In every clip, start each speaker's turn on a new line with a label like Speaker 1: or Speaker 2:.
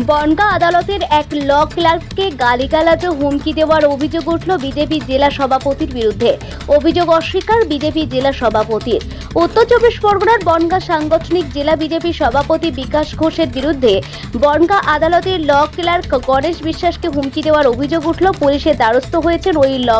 Speaker 1: বনগাঁ আদালতের এক ল ক্লার্ককে গালিগালাজ ও হুমকি দেওয়ার অভিযোগ উঠল বিজেপি জেলা সভাপতির বিরুদ্ধে। অভিযোগ অস্বীকার বিজেপি জেলা সভাপতির। উত্তর চব্বিশ পরগনার বনগাঁ সাংগঠনিক জেলা বিজেপি সভাপতি বিকাশ ঘোষের বিরুদ্ধে বনগাঁ আদালতের ল ক্লার্ক গণেশ বিশ্বাসকে হুমকি দেওয়ার অভিযোগ উঠল। পুলিশের দ্বারস্থ হয়েছেন ওই ল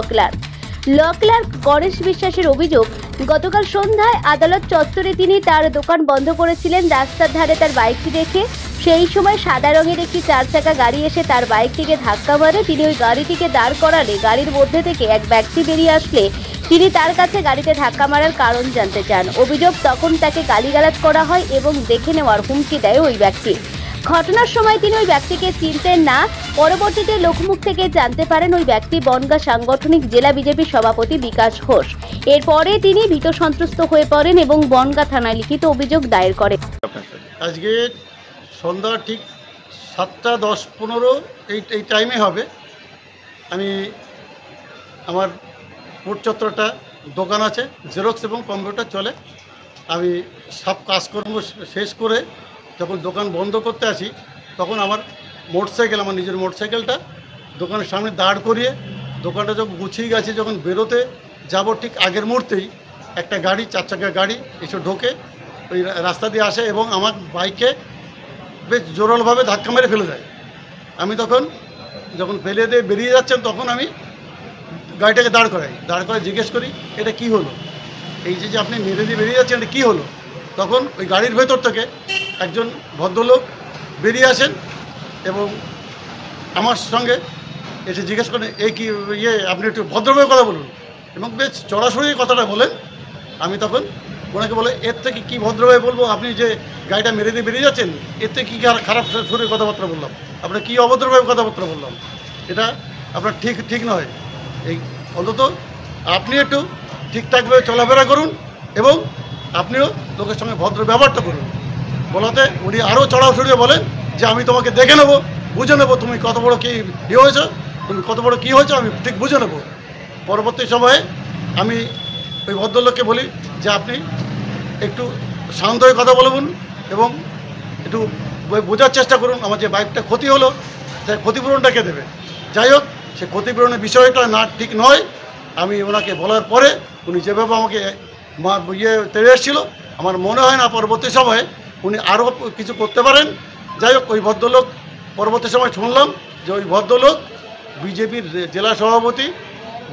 Speaker 1: ক্লার্ক গণেশ বিশ্বাসের অভিযোগ, গতকাল সন্ধ্যায় আদালত চত্বরে তিনি তার দোকান বন্ধ করেছিলেন। রাস্তার ধারে তার বাইকটি দেখে সেই সময় সাদা রঙের একটি 4 চাকা গাড়ি এসে তার বাইকটিকে ধাক্কা মারে। তিনি ওই গাড়িটিকে দাঁড় করালে গাড়ির মধ্যে থেকে এক ব্যক্তি বেরিয়ে আসলে তিনি তার কাছে গাড়িতে ধাক্কা মারার কারণ জানতে চান। অভিযোগ, তখন তাকে গালিগালাজ করা হয় এবং দেখে নেওয়ার হুমকি দেয় ওই ব্যক্তি। ঘটনার সময় তিনি ওই ব্যক্তিকে চিনতেন না। পরবর্তীতে লোকমুখ থেকে জানতে পারেন ওই ব্যক্তি বনগাঁ সাংগঠনিক জেলা বিজেপি সভাপতি বিকাশ ঘোষ। এরপরে তিনি ভীত সন্ত্রস্ত হয়ে পড়েন এবং বনগাঁ থানায় লিখিত অভিযোগ দায়ের করেন।
Speaker 2: আজকে সন্ধ্যা ঠিক 7টা 10-15 এই টাইমে হবে। আমি আমার কোর্ট চত্বরটা দোকান আছে, জেরক্স এবং কম্পিউটার চলে। আমি সব কাজকর্ম শেষ করে যখন দোকান বন্ধ করতে আসি, তখন আমার নিজের মোটরসাইকেলটা দোকানের সামনে দাঁড় করিয়ে দোকানটা যখন গুছিয়ে গেছে, যখন বেরোতে যাব ঠিক আগের মুহূর্তেই একটা গাড়ি, 4 চাকা গাড়ি এসে ঢোকে, ওই রাস্তা দিয়ে আসে এবং আমার বাইকে বেশ জোরালোভাবে ধাক্কা মেরে ফেলে দেয়। আমি তখন যখন ফেলে দিয়ে বেরিয়ে যাচ্ছেন, তখন আমি গাড়িটাকে দাঁড় করাই জিজ্ঞেস করি, এটা কি হলো? এই যে আপনি মেরে দিয়ে বেরিয়ে যাচ্ছেন, এটা কী হলো? তখন ওই গাড়ির ভেতর থেকে একজন ভদ্রলোক বেরিয়ে আসেন এবং আমার সঙ্গে এসে জিজ্ঞেস করেন, এই কি আপনি একটু ভদ্রভাবে কথা বলুন, এবং বেশ সরাসরি কথাটা বলেন। আমি তখন ওনাকে বলে, এর থেকে কী ভদ্রভাবে বলবো? আপনি যে গাড়িটা মেরে দিয়ে বেরিয়ে যাচ্ছেন, এর থেকে কী খারাপ সুরে কথাবার্তা বললাম? আপনার কী অভদ্রভাবে কথাবার্তা বললাম? এটা আপনার ঠিক নয়। এই অন্তত আপনি একটু ঠিকঠাকভাবে চলাফেরা করুন এবং আপনিও লোকের সঙ্গে ভদ্র ব্যবহারটা করুন। বলাতে উনি আরও চড়াও সরিয়ে বলেন যে, আমি তোমাকে দেখে নেবো, বুঝে নেবো তুমি কত বড় কী হয়েছো, তুমি কত বড় কী হয়েছো আমি ঠিক বুঝে নেবো। পরবর্তী সময়ে আমি ওই ভদ্রলোককে বলি যে, আপনি একটু শান্ত হয়ে কথা বলুন এবং একটু বোঝার চেষ্টা করুন, আমার যে বাইকটা ক্ষতি হলো সেই ক্ষতিপূরণটা কে দেবে। যাই হোক, সে ক্ষতিপূরণের বিষয়টা না ঠিক নয়। আমি ওনাকে বলার পরে উনি যেভাবে আমাকে তেড়ে এসেছিল, আমার মনে হয় না পরবর্তী সময়ে উনি আরও কিছু করতে পারেন। যাই হোক, ওই ভদ্রলোক পরবর্তী সময় শুনলাম যে ওই ভদ্রলোক বিজেপির জেলা সভাপতি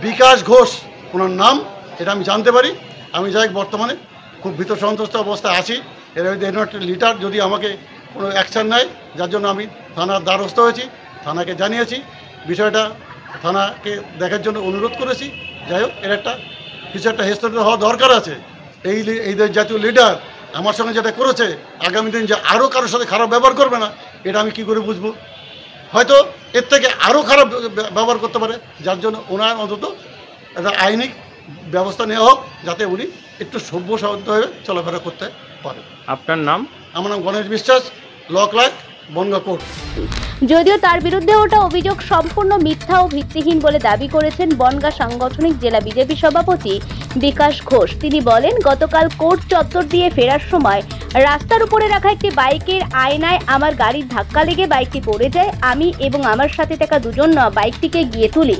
Speaker 2: বিকাশ ঘোষ ওনার নাম, এটা আমি জানতে পারি। আমি যাই বর্তমানে খুব ভীত সন্ত্রস্ত অবস্থায় আছি। এর একটা লিডার যদি আমাকে কোনো অ্যাকশান নেয়, যার জন্য আমি থানার দ্বারস্থ হয়েছি, থানাকে জানিয়েছি, বিষয়টা থানাকে দেখার জন্য অনুরোধ করেছি। যাই হোক, এর কিছু একটা হেস্তনেস্ত হওয়া দরকার আছে। এই জাতীয় লিডার আমার সঙ্গে যেটা করেছে, আগামী দিন যে আরও কারোর সাথে খারাপ ব্যবহার করবে না, এটা আমি কী করে বুঝবো? হয়তো এর থেকে আরও খারাপ ব্যবহার করতে পারে, যার জন্য ওনার অন্তত একটা আইনি ব্যবস্থা নেওয়া হোক, যাতে উনি একটু সভ্যসভ্যভাবে চলাফেরা করতে পারে।
Speaker 3: আপনার নাম?
Speaker 2: আমার নাম গণেশ বিশ্বাস, ল ক্লার্ক, বনগাঁ কোর্ট।
Speaker 1: যদিও তার বিরুদ্ধে ওঠা অভিযোগ সম্পূর্ণ মিথ্যা ও ভিত্তিহীন বলে দাবি করেছেন বনগাঁ সাংগঠনিক জেলা বিজেপি সভাপতি বিকাশ ঘোষ। তিনি বলেন, গতকাল কোর্ট চত্বর দিয়ে ফেরার সময় রাস্তার উপরে রাখা একটি বাইকের আয়নায় আমার গাড়ির ধাক্কা লেগে বাইকটি পড়ে যায়। আমি এবং আমার সাথে থাকা দুজন বাইকটিকে গিয়ে তুলি।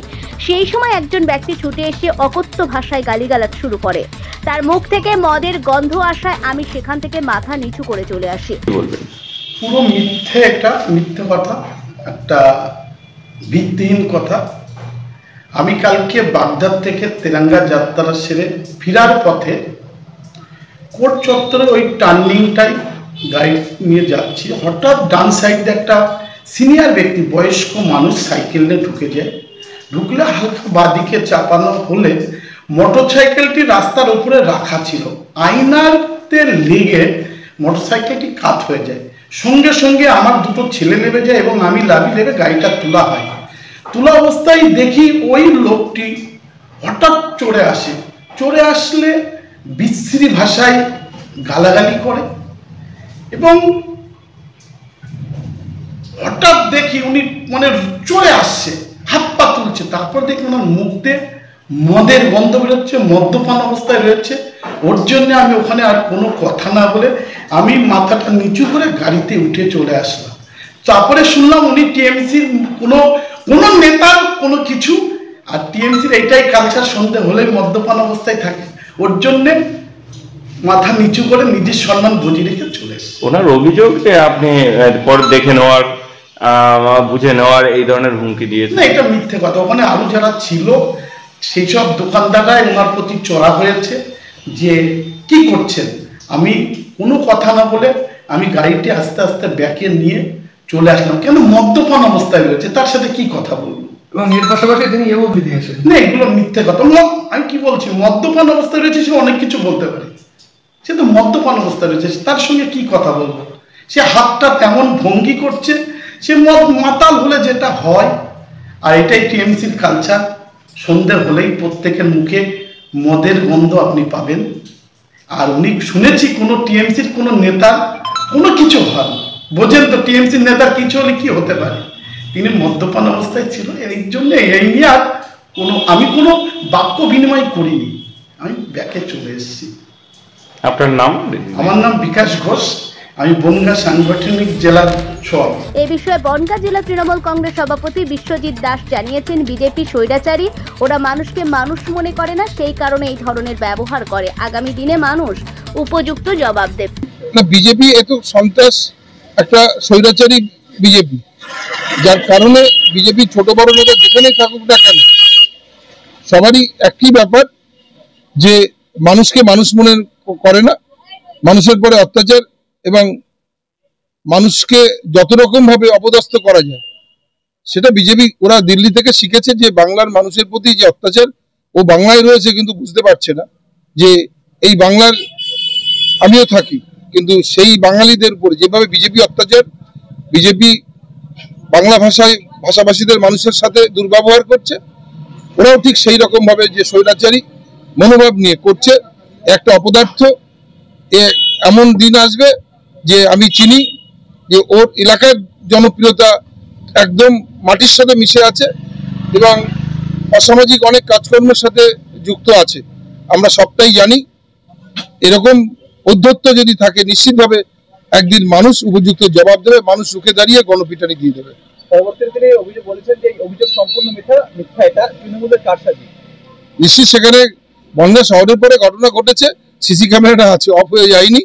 Speaker 1: সেই সময় একজন ব্যক্তি ছুটে এসে অকথ্য ভাষায় গালিগালাজ শুরু করে। তার মুখ থেকে মদের গন্ধ আসায় আমি সেখান থেকে মাথা নিচু করে চলে আসি।
Speaker 4: পুরো মিথ্যে কথা, একটা ভিত্তিহীন কথা। আমি কালকে বাগদাদ থেকে তেরঙ্গা যাত্রা সেরে ফেরার পথে কোর্ট চত্বরে ওই টার্নিংটাই গাড়ি নিয়ে যাচ্ছি, হঠাৎ ডান সাইডে একটা সিনিয়র ব্যক্তি, বয়স্ক মানুষ সাইকেল নিয়ে ঢুকে যায়। ঢুকলে হালকা বাদিকে চাপানো হলে মোটরসাইকেলটি রাস্তার উপরে রাখা ছিল, আয়নাতে লেগে মোটরসাইকেলটি কাত হয়ে যায়। সঙ্গে সঙ্গে আমার দুটো ছেলে নেমে যায় এবং আমি লাভি লেগে গাড়িটা তোলা হয়। তোলা অবস্থায় দেখি ওই লোকটি হঠাৎ চড়ে আসলে বিশ্রী ভাষায় গালাগালি করে এবং হঠাৎ দেখি উনি চলে আসছে, হাত পা তুলছে। তারপর দেখি ওনার মুখ দিয়ে মদের গন্ধ বেরোচ্ছে, মদ্যপান অবস্থায় রয়েছে। ওর জন্য আমি ওখানে আর কোনো কথা না বলে আমি মাথাটা নিচু করে গাড়িতে উঠে চলে আসলাম। তারপরে শুনলাম উনি টিএমসির কোনো কোনো নেতার কোনো কিছু, আর টিএমসির এইটাই কালচার, সন্ধে হলে মদ্যপান অবস্থায় থাকে, ওর জন্যে মাথা নিচু করে নিজের সম্মান বজিয়ে রেখে চলে এসছে।
Speaker 3: ওনার অভিযোগ যে আপনি পরে দেখে নেওয়ার বুঝে নেওয়ার এই ধরনের হুমকি দিয়েছেন।
Speaker 4: না, এটা মিথ্যে কথা। ওখানে আরো যারা ছিল সেই সব দোকানদাররাই ওনার প্রতি চড়া হয়েছে যে কি করছেন। আমি কোনো কথা না বলে আমি গাড়িটি আস্তে আস্তে ব্যাকে নিয়ে চলে আসলাম, কেন মদ্যপান অবস্থায় রয়েছে, তার সাথে কি কথা বলবো।
Speaker 5: এবং এর পাশাপাশি তিনি এও দিয়েছেন
Speaker 4: না, এগুলো মিথ্যে কথা। আমি কি বলছি, মদ্যপান অবস্থায় রয়েছে, সে অনেক কিছু বলতে পারে, সে তো মদ্যপান অবস্থায় রয়েছে, তার সঙ্গে কি কথা বলবো। সে হাতটা তেমন ভঙ্গি করছে, সে মাতাল হলে যেটা হয়। আর এটাই টিএমসির কালচার, সন্ধে হলেই প্রত্যেকের মুখে মদের গন্ধ আপনি পাবেন। আর উনি শুনেছি কোনো টিএমসির কোনো নেতা কোনো কিছু হয়, বোঝেন তো টিএমসির নেতার কিছু হলে কি হতে পারে, তিনি মদ্যপান অবস্থায় ছিল। এই জন্য এই নিয়ে আর আমি কোনো বাক্য বিনিময় করিনি, আমি ব্যাকে চলে এসেছি।
Speaker 3: আপনার নাম?
Speaker 4: আমার নাম বিকাশ ঘোষ, আমি বনগাঁ সাংগঠনিক জেলার সভাপতি।
Speaker 1: এই বিষয়ে বনগাঁ জেলা তৃণমূল কংগ্রেস সভাপতি বিশ্বজিৎ দাস জানিয়েছেন, বিজেপি স্বৈরাচারী, ওরা মানুষকে মানুষ মনে করে না, সেই কারণে এই ধরনের ব্যবহার করে। আগামী দিনে মানুষ উপযুক্ত জবাব দেবে।
Speaker 6: না, বিজেপি এত সন্ত্রাস, একটা স্বৈরাচারী বিজেপি, যার কারণে বিজেপি ছোট বড় নেতা যেখানেই থাকুক না কেন সবারই একই ব্যাপার, যে মানুষকে মানুষ মনে করে না, মানুষের পরে অত্যাচার এবং মানুষকে যত রকম ভাবে অপদস্থ করা যায় সেটা বিজেপি, ওরা দিল্লি থেকে শিখেছে যে বাংলার মানুষের প্রতি যে অত্যাচার, ও বাংলায় রয়েছে কিন্তু বুঝতে পারছে না যে এই বাংলার আমিও থাকি, কিন্তু সেই বাঙালিদের উপরে যেভাবে বিজেপি অত্যাচার, বিজেপি বাংলা ভাষাভাষীদের মানুষের সাথে দুর্ব্যবহার করছে, ওরাও ঠিক সেই রকম ভাবে যে স্বৈরাচারী মনোভাব নিয়ে করছে। একটা অপদার্থ, এমন দিন আসবে যে আমি চিনি যে ওর এলাকার জনপ্রিয়তা একদম মাটির সাথে মিশে আছে এবং অসামাজিক অনেক কাজকর্মের সাথে যুক্ত আছে, আমরা সবটাই জানি। এরকম অধ্যত্ত যদি থাকে নিশ্চিতভাবে একদিন মানুষ উপযুক্ত জবাব দেবে, মানুষ রুখে দাঁড়িয়ে গণপিটানি দিয়ে দেবে।
Speaker 5: পরবর্তীতে অভিযোগ বলেছেন যে অভিযোগ সম্পূর্ণ মিথ্যা, এটা তৃণমূলের কারসাজি।
Speaker 6: নিশ্চিত সেখানে বনগাঁ শহরের পরে ঘটনা ঘটেছে, সিসি ক্যামেরাটা আছে, অফ হয়ে যায়নি,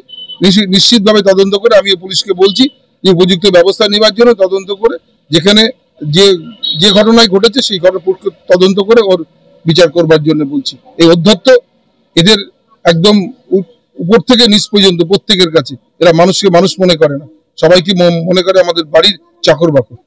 Speaker 6: নিশ্চিতভাবে তদন্ত করে আমি পুলিশকে বলছি যে উপযুক্ত ব্যবস্থা নেওয়ার জন্য, তদন্ত করে যেখানে যে ঘটনায় ঘটেছে সেই ঘটনা তদন্ত করে ওর বিচার করবার জন্য বলছি। এই অধ্যত্ত এদের একদম উপর থেকে নিচ পর্যন্ত প্রত্যেকের কাছে, এরা মানুষকে মানুষ মনে করে না, সবাইকে মনে করে আমাদের বাড়ির চাকর বাকর।